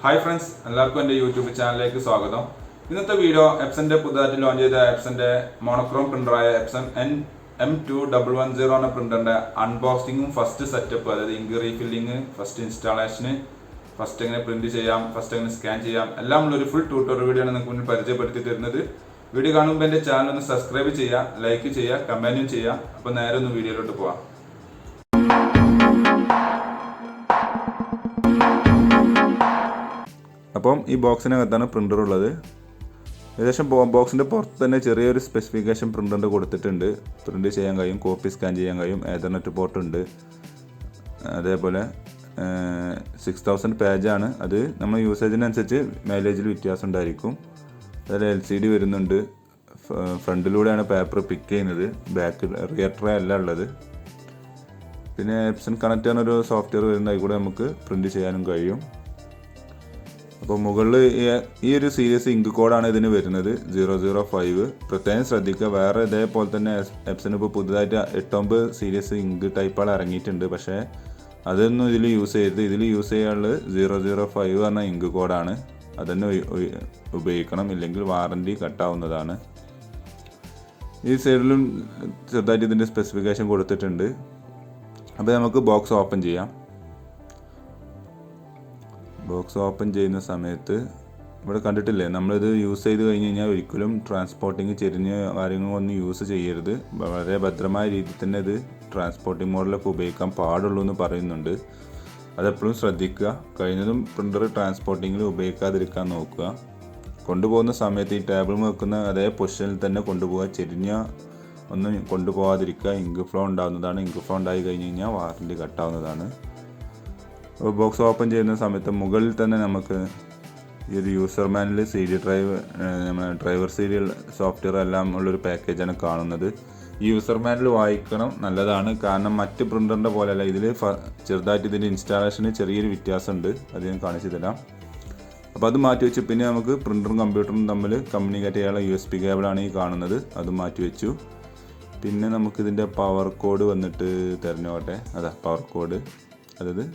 Hi friends, എല്ലാവർക്കും എൻ്റെ YouTube ചാനലിലേക്ക് സ്വാഗതം. ഇന്നത്തെ വീഡിയോ എപ്സന്റെ പുതുതായിട്ട് ലോഞ്ച് ചെയ്ത എപ്സന്റെ മോണോക്രോം പ്രിന്ററായ എപ്സൺ M2110 എന്ന പ്രിന്ററിന്റെ അൺബോക്സിങ്ങും ഫസ്റ്റ് സെറ്റപ്പ്, അതായത് ഇങ്ക് റീഫില്ലിങ്, ഫസ്റ്റ് ഇൻസ്റ്റാളേഷന്, ഫസ്റ്റ് എങ്ങനെ പ്രിന്റ് ചെയ്യാം, ഫസ്റ്റ് എങ്ങനെ സ്കാൻ ചെയ്യാം, എല്ലാം ഉള്ള ഒരു ഫുൾ ട്യൂട്ടോറിയൽ വീഡിയോ ആണ് നിങ്ങൾക്ക് മുന്നിൽ പരിചയപ്പെടുത്തി തരുന്നത്. വീഡിയോ കാണുമ്പോൾ എൻ്റെ ചാനൽ ഒന്ന് സബ്സ്ക്രൈബ് ചെയ്യുക, ലൈക്ക് ചെയ്യുക, കമന്റും ചെയ്യുക. അപ്പോൾ നേരെ ഒന്ന് വീഡിയോയിലോട്ട് പോവാം. അപ്പം ഈ ബോക്സിനകത്താണ് പ്രിൻ്റർ ഉള്ളത്. ഏകദേശം ബോക്സിൻ്റെ പുറത്ത് തന്നെ ചെറിയൊരു സ്പെസിഫിക്കേഷൻ പ്രിൻ്ററിൻ്റെ കൊടുത്തിട്ടുണ്ട്. പ്രിൻ്റ് ചെയ്യാൻ കഴിയും, കോപ്പി സ്കാൻ ചെയ്യാൻ കഴിയും, എതർനെറ്റ് പോർട്ട് ഉണ്ട്. അതേപോലെ 6000 പേജാണ്. അത് നമ്മൾ യൂസേജിനനുസരിച്ച് മൈലേജിൽ വ്യത്യാസം ഉണ്ടായിരിക്കും. അതിൽ LCD വരുന്നുണ്ട്. ഫ്രണ്ടിലൂടെയാണ് പേപ്പർ പിക്ക് ചെയ്യുന്നത്, ബാക്ക് റിയർ ട്രേ അല്ല ഉള്ളത്. പിന്നെ എപ്സൺ കണക്ട് ചെയ്യാനൊരു സോഫ്റ്റ്വെയർ വരുന്ന അതിൽ കൂടെ നമുക്ക് പ്രിൻ്റ് ചെയ്യാനും കഴിയും. അപ്പോൾ മുകളിൽ ഈ ഒരു സീരീസ് ഇങ്ക് കോഡാണ് ഇതിന് വരുന്നത് 005. പ്രത്യേകം ശ്രദ്ധിക്കുക, വേറെ ഇതേപോലെ തന്നെ എപ്സൺ ഇപ്പോൾ പുതുതായിട്ട് 8 സീരീസ് ഇങ്ക് ടൈപ്പുകൾ ഇറങ്ങിയിട്ടുണ്ട്. പക്ഷേ അതൊന്നും ഇതിൽ യൂസ് ചെയ്യരുത്. ഇതിൽ യൂസ് ചെയ്യാനുള്ളത് 005 പറഞ്ഞ ഇങ്ക് കോഡാണ്. അതന്നെ ഉപയോഗിക്കണം, ഇല്ലെങ്കിൽ വാറണ്ടി കട്ടാവുന്നതാണ്. ഈ സൈഡിലും ചെറുതായിട്ട് ഇതിൻ്റെ സ്പെസിഫിക്കേഷൻ കൊടുത്തിട്ടുണ്ട്. അപ്പോൾ നമുക്ക് ബോക്സ് ഓപ്പൺ ചെയ്യാം. ബോക്സ് ഓപ്പൺ ചെയ്യുന്ന സമയത്ത് ഇവിടെ കണ്ടിട്ടില്ലേ, നമ്മളിത് യൂസ് ചെയ്ത് കഴിഞ്ഞ് കഴിഞ്ഞാൽ ഒരിക്കലും ട്രാൻസ്പോർട്ടിങ് ചെരിഞ്ഞ കാര്യങ്ങളൊന്നും യൂസ് ചെയ്യരുത്. വളരെ ഭദ്രമായ രീതിയിൽ തന്നെ ഇത് ട്രാൻസ്പോർട്ടിങ് മോഡിലൊക്കെ ഉപയോഗിക്കാൻ പാടുള്ളൂ എന്ന് പറയുന്നുണ്ട്. അതെപ്പോഴും ശ്രദ്ധിക്കുക. കഴിഞ്ഞതും പ്രിൻ്റർ ട്രാൻസ്പോർട്ടിങ്ങിൽ ഉപയോഗിക്കാതിരിക്കാൻ നോക്കുക. കൊണ്ടുപോകുന്ന സമയത്ത് ഈ ടേബിൾ വെക്കുന്ന അതേ പൊസിഷനിൽ തന്നെ കൊണ്ടുപോകുക. ചെരിഞ്ഞ ഒന്നും കൊണ്ടുപോകാതിരിക്കുക. ഇങ്ക് ഫ്ലോ ഉണ്ടാകുന്നതാണ്. ഇങ്ക് ഫ്ലോ ഉണ്ടായി കഴിഞ്ഞ് കഴിഞ്ഞാൽ വാറണ്ടി കട്ടാവുന്നതാണ്. ബോക്സ് ഓപ്പൺ ചെയ്യുന്ന സമയത്ത് മുകളിൽ തന്നെ നമുക്ക് ഈ ഒരു user manual, CD drive, driver serial software എല്ലാം ഉള്ളൊരു പാക്കേജാണ് കാണുന്നത്. ഈ യൂസർ മാനുവൽ വായിക്കണം, നല്ലതാണ്. കാരണം മറ്റ് പ്രിൻ്ററിൻ്റെ പോലെയല്ല, ഇതിൽ ചെറുതായിട്ട് ഇതിൻ്റെ ഇൻസ്റ്റാളേഷന് ചെറിയൊരു വ്യത്യാസമുണ്ട്. അത് ഞാൻ കാണിച്ചു തരാം. അപ്പോൾ അത് മാറ്റി വെച്ചു. പിന്നെ നമുക്ക് പ്രിൻ്ററും കമ്പ്യൂട്ടറും തമ്മിൽ കമ്മ്യൂണിക്കേറ്റ് ചെയ്യാനുള്ള USB കേബിളാണ് ഈ കാണുന്നത്. അത് മാറ്റി വെച്ചു. പിന്നെ നമുക്കിതിൻ്റെ പവർ കോഡ് വന്നിട്ട് തിരഞ്ഞോട്ടെ. അതാ പവർ കോഡ്, അതായത്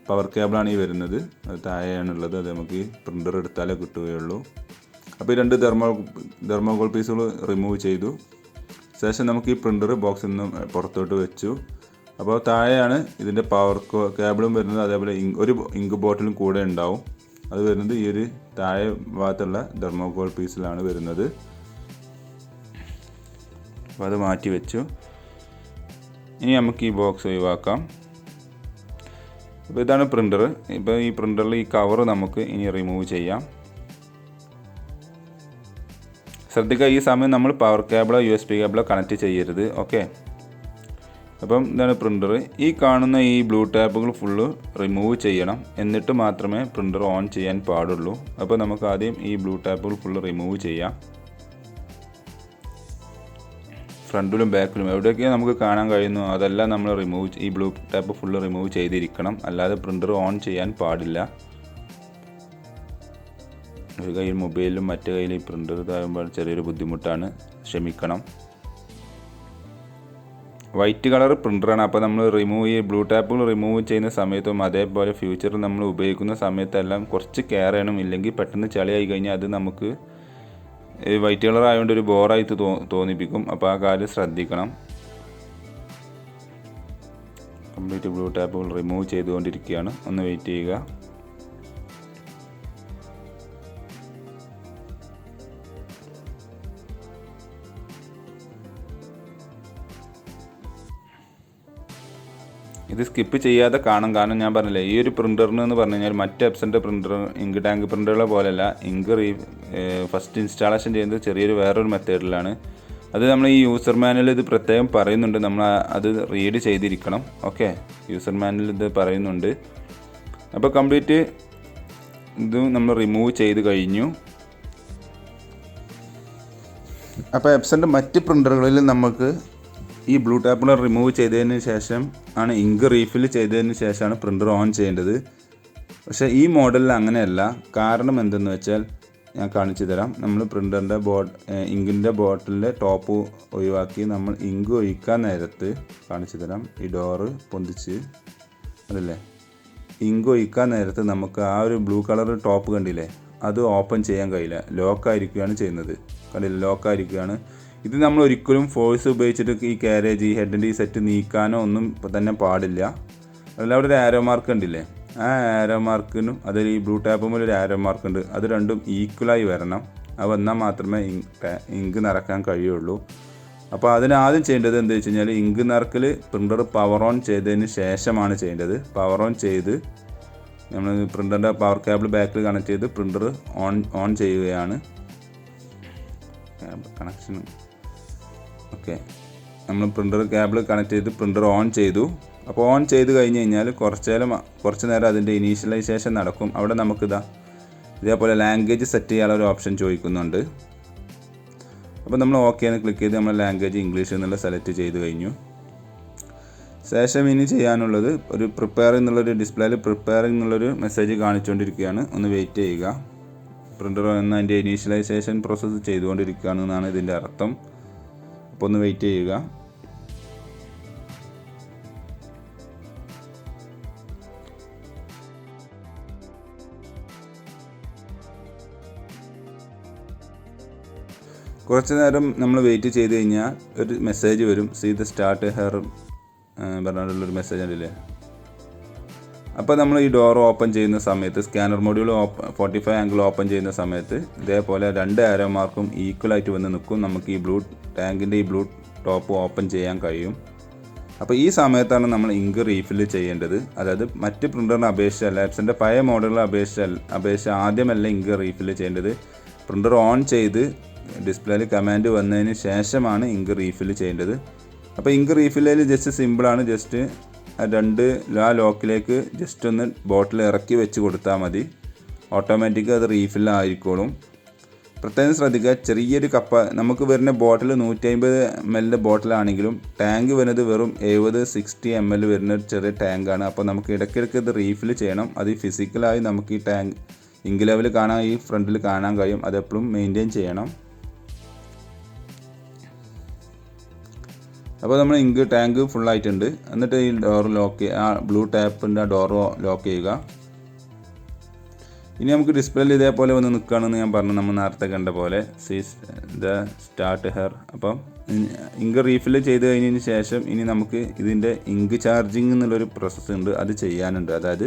പവർ കേബിളാണ് ഈ വരുന്നത്. അത് താഴെയാണുള്ളത്. അത് നമുക്ക് ഈ പ്രിൻ്റർ എടുത്താലേ കിട്ടുകയുള്ളൂ. അപ്പോൾ ഈ 2 തെർമോകോൾ പീസുകൾ റിമൂവ് ചെയ്തു. ശേഷം നമുക്ക് ഈ പ്രിൻ്റർ ബോക്സിൽ നിന്ന് പുറത്തോട്ട് വെച്ചു. അപ്പോൾ താഴെയാണ് ഇതിൻ്റെ പവർ കേബിളും വരുന്നത്. അതേപോലെ ഒരു ഇങ്ക് ബോട്ടിലും കൂടെ ഉണ്ടാവും. അത് വരുന്നത് ഈ ഒരു താഴെ ഭാഗത്തുള്ള തെർമോകോൾ പീസിലാണ് വരുന്നത്. അപ്പോൾ അത് മാറ്റി വെച്ചു. ഇനി നമുക്ക് ഈ ബോക്സ് ഒഴിവാക്കാം. അപ്പോൾ ഇതാണ് പ്രിൻ്റർ. ഇപ്പോൾ ഈ പ്രിൻ്ററിൽ ഈ കവർ നമുക്ക് ഇനി റിമൂവ് ചെയ്യാം. ശ്രദ്ധിക്കുക, ഈ സമയം നമ്മൾ പവർ കേബിളോ USB കേബിളോ കണക്ട് ചെയ്യരുത്. ഓക്കെ. അപ്പം ഇതാണ് പ്രിൻ്റർ. ഈ കാണുന്ന ഈ ബ്ലൂ ടാപ്പുകൾ ഫുള്ള് റിമൂവ് ചെയ്യണം. എന്നിട്ട് മാത്രമേ പ്രിൻ്റർ ഓൺ ചെയ്യാൻ പാടുള്ളൂ. അപ്പോൾ നമുക്ക് ആദ്യം ഈ ബ്ലൂ ടാപ്പുകൾ ഫുള്ള് റിമൂവ് ചെയ്യാം. ഫ്രണ്ടിലും ബാക്കിലും എവിടെയൊക്കെ നമുക്ക് കാണാൻ കഴിയുന്നു അതെല്ലാം നമ്മൾ ഈ ബ്ലൂ ടാപ്പ് ഫുള്ള് റിമൂവ് ചെയ്തിരിക്കണം. അല്ലാതെ പ്രിൻ്റർ ഓൺ ചെയ്യാൻ പാടില്ല. ഒരു കയ്യിൽ മൊബൈലിലും മറ്റു കയ്യിൽ ഈ പ്രിൻ്റർ താഴുമ്പോൾ ചെറിയൊരു ബുദ്ധിമുട്ടാണ്, ക്ഷമിക്കണം. വൈറ്റ് കളർ പ്രിൻ്ററാണ്. അപ്പോൾ നമ്മൾ ഈ ബ്ലൂ ടാപ്പുകൾ റിമൂവ് ചെയ്യുന്ന സമയത്തും അതേപോലെ ഫ്യൂച്ചറിൽ നമ്മൾ ഉപയോഗിക്കുന്ന സമയത്തെല്ലാം കുറച്ച് കെയർ ചെയ്യണം. ഇല്ലെങ്കിൽ പെട്ടെന്ന് ചളിയായി കഴിഞ്ഞാൽ അത് നമുക്ക് വൈറ്റ് കളർ ആയതുകൊണ്ട് ഒരു ബോറായിട്ട് തോന്നിപ്പിക്കും. അപ്പോൾ ആ കാര്യം ശ്രദ്ധിക്കണം. കംപ്ലീറ്റ് ബ്ലൂ ടാപ്പുകൾ റിമൂവ് ചെയ്തുകൊണ്ടിരിക്കുകയാണ്. ഒന്ന് വെയിറ്റ് ചെയ്യുക. ഇത് സ്കിപ്പ് ചെയ്യാതെ കാണും. കാരണം ഞാൻ പറഞ്ഞില്ലേ, ഈ ഒരു പ്രിൻ്ററിന് എന്ന് പറഞ്ഞു കഴിഞ്ഞാൽ മറ്റ് എപ്സൻ്റെ പ്രിൻ്റർ, ഇങ്ക് ടാങ്ക് പ്രിൻ്ററുകളെ പോലെയല്ല. ഇങ്ക് ഫസ്റ്റ് ഇൻസ്റ്റാളേഷൻ ചെയ്യുന്നത് ചെറിയൊരു വേറൊരു മെത്തേഡിലാണ്. അത് നമ്മൾ ഈ യൂസർ മാനുവൽ ഇത് പ്രത്യേകം പറയുന്നുണ്ട്. നമ്മൾ അത് റീഡ് ചെയ്തിരിക്കണം. ഓക്കെ, യൂസർ മാനുവൽ ഇത് പറയുന്നുണ്ട്. അപ്പോൾ കംപ്ലീറ്റ് ഇത് നമ്മൾ റിമൂവ് ചെയ്ത് കഴിഞ്ഞു. അപ്പോൾ എപ്സൻ്റെ മറ്റ് പ്രിൻ്ററുകളിൽ നമുക്ക് ഈ ബ്ലൂ ടാപ്പുകൾ റിമൂവ് ചെയ്തതിന് ശേഷം ആണ് ഇങ്ക് റീഫിൽ ചെയ്തതിന് ശേഷമാണ് പ്രിൻ്റർ ഓൺ ചെയ്യേണ്ടത്. പക്ഷേ ഈ മോഡലിൽ അങ്ങനെയല്ല. കാരണം എന്തെന്ന് വെച്ചാൽ ഞാൻ കാണിച്ചു തരാം. നമ്മൾ പ്രിൻ്ററിൻ്റെ ഇങ്കിൻ്റെ ബോട്ടിലിൻ്റെ ടോപ്പ് ഒഴിവാക്കി നമ്മൾ ഇങ്ക് ഒഴിക്കാൻ നേരത്ത് കാണിച്ചു തരാം. ഈ ഡോറ് പൊന്തിച്ച്, അതല്ലേ, ഇങ്ക് ഒഴിക്കാൻ നേരത്ത് നമുക്ക് ആ ഒരു ബ്ലൂ കളർ ടോപ്പ് കണ്ടില്ലേ, അത് ഓപ്പൺ ചെയ്യാൻ കഴിയില്ല, ലോക്കായിരിക്കുകയാണ് ചെയ്യുന്നത്. കണ്ടില്ല, ലോക്കായിരിക്കുകയാണ്. ഇത് നമ്മൾ ഒരിക്കലും ഫോഴ്സ് ഉപയോഗിച്ചിട്ട് ഈ കാരേജ്, ഈ ഹെഡിൻ്റെ ഈ സെറ്റ് നീക്കാനോ ഒന്നും തന്നെ പാടില്ല. അതിൽ അവിടെ ഒരു ആരോ മാർക്ക് ഉണ്ടില്ലേ, ആ ആരോ മാർക്കിനും അതിൽ ഈ ബ്ലൂ ടാപ്പുമ്പോൾ ഒരു ആരോ മാർക്ക് ഉണ്ട്, അത് രണ്ടും ഈക്വലായി വരണം. അത് വന്നാൽ മാത്രമേ ഇങ്ക് നിറക്കാൻ കഴിയുള്ളൂ. അപ്പോൾ അതിന് ആദ്യം ചെയ്യേണ്ടത് എന്താ വെച്ച് കഴിഞ്ഞാൽ, ഇങ്ക് നിറക്കൽ പ്രിൻ്റർ പവർ ഓൺ ചെയ്തതിന് ശേഷമാണ് ചെയ്യേണ്ടത്. പവർ ഓൺ ചെയ്ത് നമ്മൾ പ്രിൻ്ററിൻ്റെ പവർ കേബിൾ ബാക്കിൽ കണക്ട് ചെയ്ത് പ്രിൻ്റർ ഓൺ ചെയ്യുകയാണ്. കണക്ഷൻ ഓക്കെ, നമ്മൾ പ്രിൻ്റർ കേബിൾ കണക്ട് ചെയ്ത് പ്രിൻ്റർ ഓൺ ചെയ്തു. അപ്പോൾ ഓൺ ചെയ്ത് കഴിഞ്ഞ് കഴിഞ്ഞാൽ കുറച്ച് നേരം അതിൻ്റെ ഇനീഷ്യലൈസേഷൻ നടക്കും. അവിടെ നമുക്കിതാ ഇതേപോലെ ലാംഗ്വേജ് സെറ്റ് ചെയ്യാനുള്ള ഒരു ഓപ്ഷൻ ചോദിക്കുന്നുണ്ട്. അപ്പോൾ നമ്മൾ ഓക്കെ എന്ന് ക്ലിക്ക് ചെയ്ത് നമ്മൾ ലാംഗ്വേജ് ഇംഗ്ലീഷ് എന്നുള്ള സെലക്ട് ചെയ്ത് കഴിഞ്ഞു. ശേഷം ഇനി ചെയ്യാനുള്ളത് ഒരു പ്രിപ്പയർ എന്നുള്ളൊരു ഡിസ്പ്ലേയിൽ പ്രിപ്പയർ എന്നുള്ളൊരു മെസ്സേജ് കാണിച്ചുകൊണ്ടിരിക്കുകയാണ്. ഒന്ന് വെയിറ്റ് ചെയ്യുക. പ്രിൻ്റർ എന്ന് അതിൻ്റെ ഇനീഷ്യലൈസേഷൻ പ്രോസസ്സ് ചെയ്തുകൊണ്ടിരിക്കുകയാണെന്നാണ് ഇതിൻ്റെ അർത്ഥം. അപ്പോൾ ഒന്ന് വെയിറ്റ് ചെയ്യുക. കുറച്ച് നേരം നമ്മൾ വെയിറ്റ് ചെയ്ത് കഴിഞ്ഞാൽ ഒരു മെസ്സേജ് വരും, സീ ദ സ്റ്റാർട്ട് ഹെയർ പറഞ്ഞിട്ടുള്ളൊരു മെസ്സേജ് ഉണ്ടല്ലേ. അപ്പോൾ നമ്മൾ ഈ ഡോർ ഓപ്പൺ ചെയ്യുന്ന സമയത്ത്, സ്കാനർ മൊഡ്യൂൾ 45 ആംഗിൾ ഓപ്പൺ ചെയ്യുന്ന സമയത്ത് ഇതേപോലെ 2 ആരോ മാർക്കും ഈക്വലായിട്ട് വന്ന് നിൽക്കും. നമുക്ക് ഈ ടാങ്കിൻ്റെ ഈ ബ്ലൂ ടോപ്പ് ഓപ്പൺ ചെയ്യാൻ കഴിയും. അപ്പോൾ ഈ സമയത്താണ് നമ്മൾ ഇങ്ക് റീഫിൽ ചെയ്യേണ്ടത്. അതായത് മറ്റ് പ്രിൻ്ററിനെ അപേക്ഷിച്ചല്ല, എപ്സൻ്റെ പഴയ മോഡലിനെ അപേക്ഷിച്ച് ആദ്യമല്ല ഇങ്ക് റീഫിൽ ചെയ്യേണ്ടത്. പ്രിൻ്റർ ഓൺ ചെയ്ത് ഡിസ്പ്ലേയിൽ കമാൻഡ് വന്നതിന് ശേഷമാണ് ഇങ്ക് റീഫിൽ ചെയ്യേണ്ടത്. അപ്പോൾ ഇങ്ക് റീഫില്ലിൽ ജസ്റ്റ് സിമ്പിളാണ്. ജസ്റ്റ് ആ ലോക്കിലേക്ക് ജസ്റ്റ് ഒന്ന് ബോട്ടിൽ ഇറക്കി വെച്ച് കൊടുത്താൽ മതി, ഓട്ടോമാറ്റിക് അത് റീഫില്ലായിരിക്കോളും. പ്രത്യേകം ശ്രദ്ധിക്കുക, ചെറിയൊരു നമുക്ക് വരുന്ന ബോട്ടിൽ 150 ml ബോട്ടിലാണെങ്കിലും ടാങ്ക് വരുന്നത് വെറും 60-60 ml വരുന്ന ചെറിയ ടാങ്കാണ്. അപ്പോൾ നമുക്ക് ഇടയ്ക്കിടയ്ക്ക് ഇത് റീഫിൽ ചെയ്യണം. അത് ഫിസിക്കലായി നമുക്ക് ഈ ടാങ്ക് ഇങ്ക് ലെവൽ കാണാൻ, ഈ ഫ്രണ്ടിൽ കാണാൻ കഴിയും. അതെപ്പോഴും മെയിൻറ്റെയിൻ ചെയ്യണം. അപ്പോൾ നമ്മൾ ഇങ്ക് ടാങ്ക് ഫുള്ളായിട്ടുണ്ട്. എന്നിട്ട് ഈ ഡോർ ആ ബ്ലൂ ടാപ്പിൻ്റെ ഡോർ ലോക്ക് ചെയ്യുക. ഇനി നമുക്ക് ഡിസ്പ്ലേയിൽ ഇതേപോലെ വന്ന് നിൽക്കുകയാണെന്ന് ഞാൻ പറഞ്ഞു, നമ്മൾ നേരത്തെ കണ്ട പോലെ ദ സ്റ്റാർട്ട് ഹെയർ. അപ്പം ഇങ്ക് റീഫിൽ ചെയ്ത് കഴിഞ്ഞതിന് ശേഷം ഇനി നമുക്ക് ഇതിൻ്റെ ഇങ്ക് ചാർജിങ് എന്നുള്ളൊരു പ്രോസസ്സ് ഉണ്ട്, അത് ചെയ്യാനുണ്ട്. അതായത്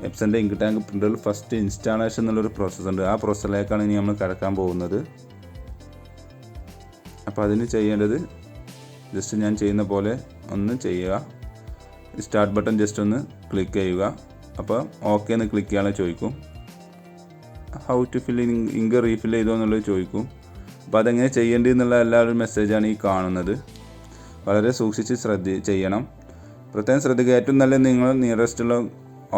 എപ്സൻ്റെ ഇങ്ക് ടാങ്ക് പ്രിൻ്ററിൽ ഫസ്റ്റ് ഇൻസ്റ്റാളേഷൻ എന്നുള്ളൊരു പ്രോസസ്സ് ഉണ്ട്. ആ പ്രോസസ്സിലേക്കാണ് ഇനി നമ്മൾ കടക്കാൻ പോകുന്നത്. അപ്പോൾ അതിന് ചെയ്യേണ്ടത് ജസ്റ്റ് ഞാൻ ചെയ്യുന്ന പോലെ ഒന്ന് ചെയ്യുക. സ്റ്റാർട്ട് ബട്ടൺ ജസ്റ്റ് ഒന്ന് ക്ലിക്ക് ചെയ്യുക. അപ്പോൾ ഓക്കെ എന്ന് ക്ലിക്ക് ചെയ്യാൻ ചോദിക്കും. How to fill ink refill ചെയ്തോ എന്നുള്ളത് ചോദിക്കും. അപ്പോൾ അതെങ്ങനെ ചെയ്യേണ്ടി എന്നുള്ള എല്ലാവരും മെസ്സേജാണ് ഈ കാണുന്നത്. വളരെ സൂക്ഷിച്ച് ചെയ്യണം. പ്രത്യേകം ശ്രദ്ധിക്കുക, ഏറ്റവും നല്ല നിങ്ങൾ നിയറസ്റ്റുള്ള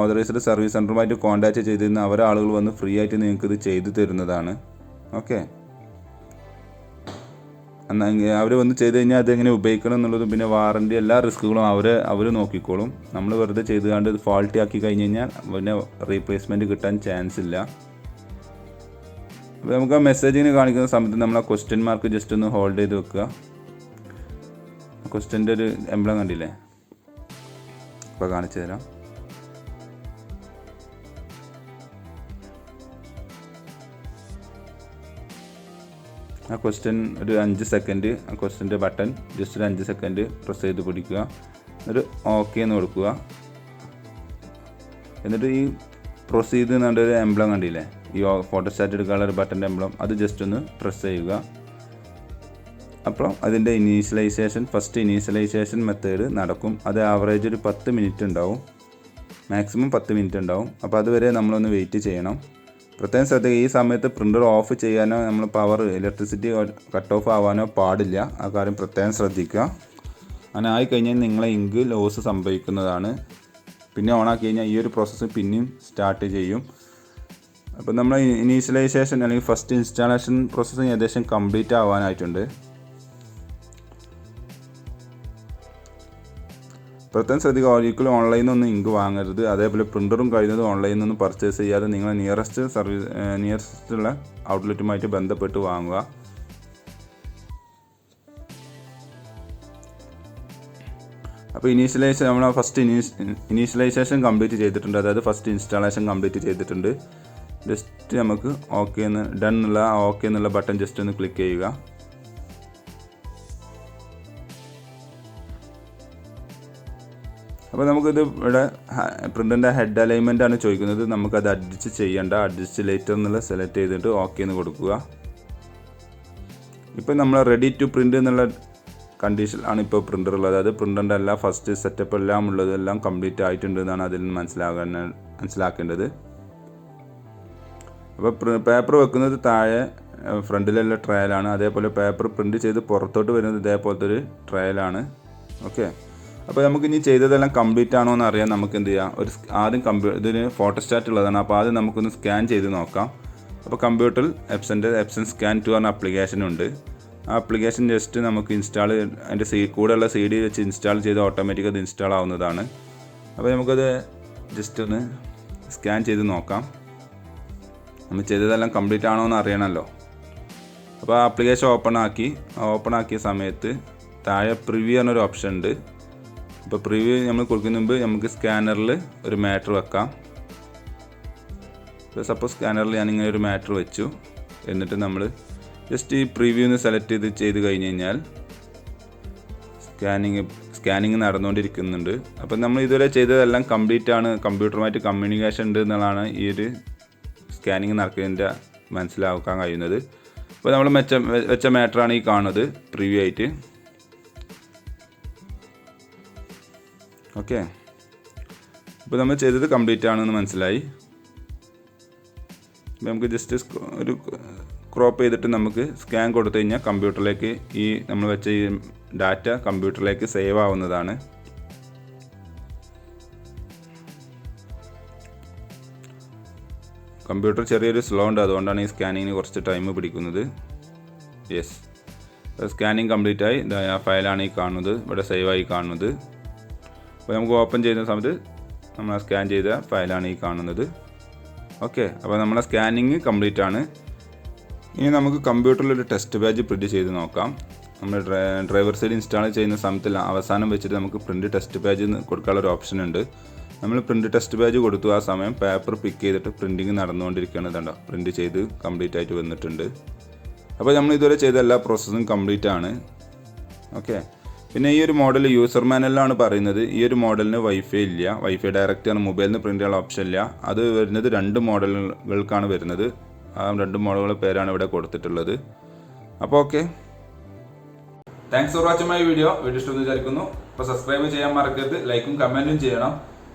ഓതറൈസ്ഡ് സർവീസ് സെൻ്ററുമായിട്ട് കോൺടാക്റ്റ് ചെയ്തിരുന്ന അവരെ ആളുകൾ വന്ന് ഫ്രീ ആയിട്ട് നിങ്ങൾക്ക് ഇത് ചെയ്തു തരുന്നതാണ്. ഓക്കെ, അവർ വന്ന് ചെയ്ത് കഴിഞ്ഞാൽ അതെങ്ങനെ ഉപയോഗിക്കണം എന്നുള്ളതും പിന്നെ വാറണ്ടി എല്ലാ റിസ്കുകളും അവർ നോക്കിക്കോളും. നമ്മൾ വെറുതെ ചെയ്തുകൊണ്ട് ഇത് ഫാൾട്ടി ആക്കി കഴിഞ്ഞ് കഴിഞ്ഞാൽ പിന്നെ റീപ്ലേസ്മെൻറ്റ് കിട്ടാൻ ചാൻസ് ഇല്ല. അപ്പോൾ നമുക്ക് ആ മെസ്സേജിന് കാണിക്കുന്ന സമയത്ത് നമ്മൾ ആ ക്വസ്റ്റ്യൻ മാർക്ക് ജസ്റ്റ് ഒന്ന് ഹോൾഡ് ചെയ്ത് വെക്കുക. ക്വസ്റ്റ്യൻ്റെ ഒരു എംബ്ലം കണ്ടില്ലേ, അപ്പോൾ കാണിച്ചു തരാം. ആ ക്വസ്റ്റ്യൻ ഒരു 5 സെക്കൻഡ്, ആ ക്വസ്റ്റ്യൻ്റെ ബട്ടൺ ജസ്റ്റ് ഒരു 5 സെക്കൻഡ് പ്രസ് ചെയ്ത് പിടിക്കുക. എന്നിട്ട് ഓക്കെ എന്ന് കൊടുക്കുക. എന്നിട്ട് ഈ പ്രൊസീഡ് എന്നൊരു എംബ്ലം കണ്ടില്ലേ, ഈ ഫോട്ടോസ്റ്റാറ്റ് എടുക്കാനുള്ള ഒരു ബട്ടൻ്റെ എംബ്ലം, അത് ജസ്റ്റ് ഒന്ന് പ്രസ് ചെയ്യുക. അപ്പോൾ അതിൻ്റെ ഫസ്റ്റ് ഇനീഷ്യലൈസേഷൻ മെത്തേഡ് നടക്കും. അത് ആവറേജ് ഒരു 10 മിനിറ്റ് ഉണ്ടാവും, മാക്സിമം 10 മിനിറ്റ് ഉണ്ടാവും. അപ്പോൾ അതുവരെ നമ്മളൊന്ന് വെയിറ്റ് ചെയ്യണം. പ്രത്യേകം ശ്രദ്ധിക്കുക, ഈ സമയത്ത് പ്രിൻ്റർ ഓഫ് ചെയ്യാനോ നമ്മൾ ഇലക്ട്രിസിറ്റി കട്ട് ഓഫ് ആവാനോ പാടില്ല. ആ കാര്യം പ്രത്യേകം ശ്രദ്ധിക്കുക. അങ്ങനെ ആയിക്കഴിഞ്ഞാൽ നിങ്ങളെ ഇങ്ക് ലോസ് സംഭവിക്കുന്നതാണ്. പിന്നെ ഓണാക്കി കഴിഞ്ഞാൽ ഈ ഒരു പ്രോസസ്സ് പിന്നെയും സ്റ്റാർട്ട് ചെയ്യും. അപ്പോൾ നമ്മൾ ഇനീഷ്യലൈസേഷൻ അല്ലെങ്കിൽ ഫസ്റ്റ് ഇൻസ്റ്റാളേഷൻ പ്രോസസ്സ് ഏകദേശം കംപ്ലീറ്റ് ആവാനായിട്ടുണ്ട്. പ്രത്യേകം ശ്രദ്ധിക്കുക, ഒരിക്കലും ഓൺലൈനിൽ നിന്നൊന്നും ഇങ്ക് വാങ്ങരുത്. അതേപോലെ പ്രിൻ്ററും കഴിയുന്നത് ഓൺലൈനിൽ നിന്നും പർച്ചേസ് ചെയ്യാതെ നിങ്ങൾ നിയറസ്റ്റുള്ള ഔട്ട്ലെറ്റുമായിട്ട് ബന്ധപ്പെട്ട് വാങ്ങുക. അപ്പോൾ നമ്മൾ ഫസ്റ്റ് ഇനീഷ്യലൈസേഷൻ കംപ്ലീറ്റ് ചെയ്തിട്ടുണ്ട്, അതായത് ഫസ്റ്റ് ഇൻസ്റ്റാളേഷൻ കംപ്ലീറ്റ് ചെയ്തിട്ടുണ്ട്. ജസ്റ്റ് നമുക്ക് ഓക്കെ എന്ന് ഡൺ എന്നുള്ള ഓക്കെ എന്നുള്ള ബട്ടൺ ജസ്റ്റ് ഒന്ന് ക്ലിക്ക് ചെയ്യുക. അപ്പോൾ നമുക്കിത് ഇവിടെ പ്രിൻ്റിൻ്റെ ഹെഡ് അലൈൻമെൻ്റ് ആണ് ചോദിക്കുന്നത്. നമുക്കത് അഡ്ജസ്റ്റ് ചെയ്യേണ്ട, അഡ്ജസ്റ്റ് ലേറ്റർ എന്നുള്ള സെലക്ട് ചെയ്തിട്ട് ഓക്കെ എന്ന് കൊടുക്കുക. ഇപ്പോൾ നമ്മൾ റെഡി ടു പ്രിൻ്റ് എന്നുള്ള കണ്ടീഷൻ ആണ് ഇപ്പോൾ പ്രിൻ്റർ ഉള്ളത്. അതായത് പ്രിൻ്ററിൻ്റെ എല്ലാ ഫസ്റ്റ് സെറ്റപ്പ് എല്ലാം ഉള്ളതെല്ലാം കംപ്ലീറ്റ് ആയിട്ടുണ്ട് എന്നാണ് അതിൽ നിന്ന് മനസ്സിലാക്കേണ്ടത്. അപ്പോൾ പേപ്പർ വെക്കുന്നത് താഴെ ഫ്രണ്ടിലുള്ള ട്രയലാണ്. അതേപോലെ പേപ്പർ പ്രിൻ്റ് ചെയ്ത് പുറത്തോട്ട് വരുന്നത് ഇതേപോലത്തെ ഒരു ട്രയലാണ്. ഓക്കെ, അപ്പോൾ നമുക്ക് ഇനി ചെയ്തതെല്ലാം കംപ്ലീറ്റ് ആണോ എന്ന് അറിയാൻ നമുക്ക് എന്ത് ചെയ്യാം, ആദ്യം ഇതിന് ഫോട്ടോസ്റ്റാറ്റ് ഉള്ളതാണ്. അപ്പോൾ ആദ്യം നമുക്കൊന്ന് സ്കാൻ ചെയ്ത് നോക്കാം. അപ്പോൾ കമ്പ്യൂട്ടറിൽ എപ്സൺ സ്കാൻ ടു പറഞ്ഞ ആപ്ലിക്കേഷൻ ഉണ്ട്. ആ ആപ്ലിക്കേഷൻ ജസ്റ്റ് നമുക്ക് ഇൻസ്റ്റാൾ അതിൻ്റെ കൂടെയുള്ള CD വെച്ച് ഇൻസ്റ്റാൾ ചെയ്ത് ഓട്ടോമാറ്റിക് അത് ഇൻസ്റ്റാൾ ആവുന്നതാണ്. അപ്പോൾ നമുക്കത് ജസ്റ്റ് ഒന്ന് സ്കാൻ ചെയ്ത് നോക്കാം. നമ്മൾ ചെയ്തതെല്ലാം കംപ്ലീറ്റ് ആണോ എന്ന് അറിയണമല്ലോ. അപ്പോൾ ആ ആപ്ലിക്കേഷൻ ഓപ്പൺ ആക്കിയ സമയത്ത് താഴെ പ്രിവ്യൂ എന്നൊരു ഓപ്ഷൻ ഉണ്ട്. അപ്പോൾ പ്രിവ്യൂ നമ്മൾ കൊടുക്കുന്ന മുമ്പ് നമുക്ക് സ്കാനറിൽ ഒരു മാറ്റർ വെക്കാം. ഇപ്പോൾ സപ്പോസ് സ്കാനറിൽ ഞാനിങ്ങനെ ഒരു മാറ്റർ വെച്ചു. എന്നിട്ട് നമ്മൾ ജസ്റ്റ് ഈ പ്രിവ്യൂന്ന് സെലക്ട് ചെയ്ത് കഴിഞ്ഞ് കഴിഞ്ഞാൽ സ്കാനിങ് നടന്നുകൊണ്ടിരിക്കുന്നുണ്ട്. അപ്പം നമ്മൾ ഇതുവരെ ചെയ്തതെല്ലാം കംപ്ലീറ്റ് ആണ്, കമ്പ്യൂട്ടറുമായിട്ട് കമ്മ്യൂണിക്കേഷൻ ഉണ്ട് എന്നുള്ളതാണ് ഈ ഒരു സ്കാനിങ് നടക്കുന്നതിൻ്റെ മനസ്സിലാക്കാൻ കഴിയുന്നത്. അപ്പോൾ നമ്മൾ വെച്ച മാറ്ററാണ് ഈ കാണുന്നത് പ്രിവ്യൂ ആയിട്ട്. ഓക്കെ, ഇപ്പോൾ നമ്മൾ ചെയ്തത് കംപ്ലീറ്റ് ആണെന്ന് മനസ്സിലായി. അപ്പോൾ നമുക്ക് ജസ്റ്റ് ഒരു ക്രോപ്പ് ചെയ്തിട്ട് നമുക്ക് സ്കാൻ കൊടുത്തു കഴിഞ്ഞാൽ കമ്പ്യൂട്ടറിലേക്ക് ഈ നമ്മൾ വെച്ച ഈ ഡാറ്റ കമ്പ്യൂട്ടറിലേക്ക് സേവ് ആവുന്നതാണ്. കമ്പ്യൂട്ടർ ചെറിയൊരു സ്ലോ ഉണ്ട്, അതുകൊണ്ടാണ് ഈ സ്കാനിങ്ങിന് കുറച്ച് ടൈം പിടിക്കുന്നത്. യെസ്, സ്കാനിങ് കംപ്ലീറ്റ് ആയി. ആ ഫയലാണ് ഈ കാണുന്നത്, ഇവിടെ സേവ് ആയി കാണുന്നത്. അപ്പോൾ നമുക്ക് ഓപ്പൺ ചെയ്യുന്ന സമയത്ത് നമ്മൾ സ്കാൻ ചെയ്ത ഫയലാണ് ഈ കാണുന്നത്. ഓക്കെ, അപ്പോൾ നമ്മളെ സ്കാനിങ് കംപ്ലീറ്റ് ആണ്. ഇനി നമുക്ക് കമ്പ്യൂട്ടറിലൊരു ടെസ്റ്റ് പേജ് പ്രിൻറ്റ് ചെയ്ത് നോക്കാം. നമ്മൾ ഡ്രൈവർ സൈഡ് ഇൻസ്റ്റാൾ ചെയ്യുന്ന സമയത്ത് അവസാനം വെച്ചിട്ട് നമുക്ക് പ്രിൻറ്റ് ടെസ്റ്റ് പേജ് കൊടുക്കാനുള്ള ഒരു ഓപ്ഷൻ ഉണ്ട്. നമ്മൾ പ്രിൻറ്റ് ടെസ്റ്റ് പേജ് കൊടുത്തു. ആ സമയം പേപ്പർ പിക്ക് ചെയ്തിട്ട് പ്രിൻറ്റിങ് നടന്നുകൊണ്ടിരിക്കുകയാണെന്നുണ്ടോ, പ്രിൻറ്റ് ചെയ്ത് കംപ്ലീറ്റ് ആയിട്ട് വന്നിട്ടുണ്ട്. അപ്പോൾ നമ്മൾ ഇതുവരെ ചെയ്ത എല്ലാ പ്രോസസ്സും കംപ്ലീറ്റ് ആണ്. ഓക്കെ, പിന്നെ ഈ ഒരു മോഡൽ യൂസർ മാനുവലിലാണ് പറയുന്നത്. ഈ ഒരു മോഡലിന് വൈഫൈ ഇല്ല, വൈഫൈ ഡയറക്റ്റ് ആണ്, മൊബൈലിൽ നിന്ന് പ്രിൻ്റ് ചെയ്യാനുള്ള ഓപ്ഷൻ ഇല്ല. അത് വരുന്നത് 2 മോഡലുകൾക്കാണ് വരുന്നത്. ആ 2 മോഡലുകളുടെ പേരാണ് ഇവിടെ കൊടുത്തിട്ടുള്ളത്. അപ്പോൾ okay, thanks for watching my video ഇഷ്ടമെന്ന് വിചാരിക്കുന്നു. അപ്പോൾ സബ്സ്ക്രൈബ് ചെയ്യാൻ മറക്കരുത്, ലൈക്കും കമൻറ്റും ചെയ്യണം.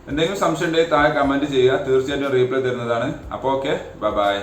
എന്തെങ്കിലും സംശയം ഉണ്ടെങ്കിൽ താഴെ കമൻറ്റ് ചെയ്യുക, തീർച്ചയായിട്ടും റീപ്ലൈ തരുന്നതാണ്. അപ്പോൾ ഓക്കെ, ബൈ.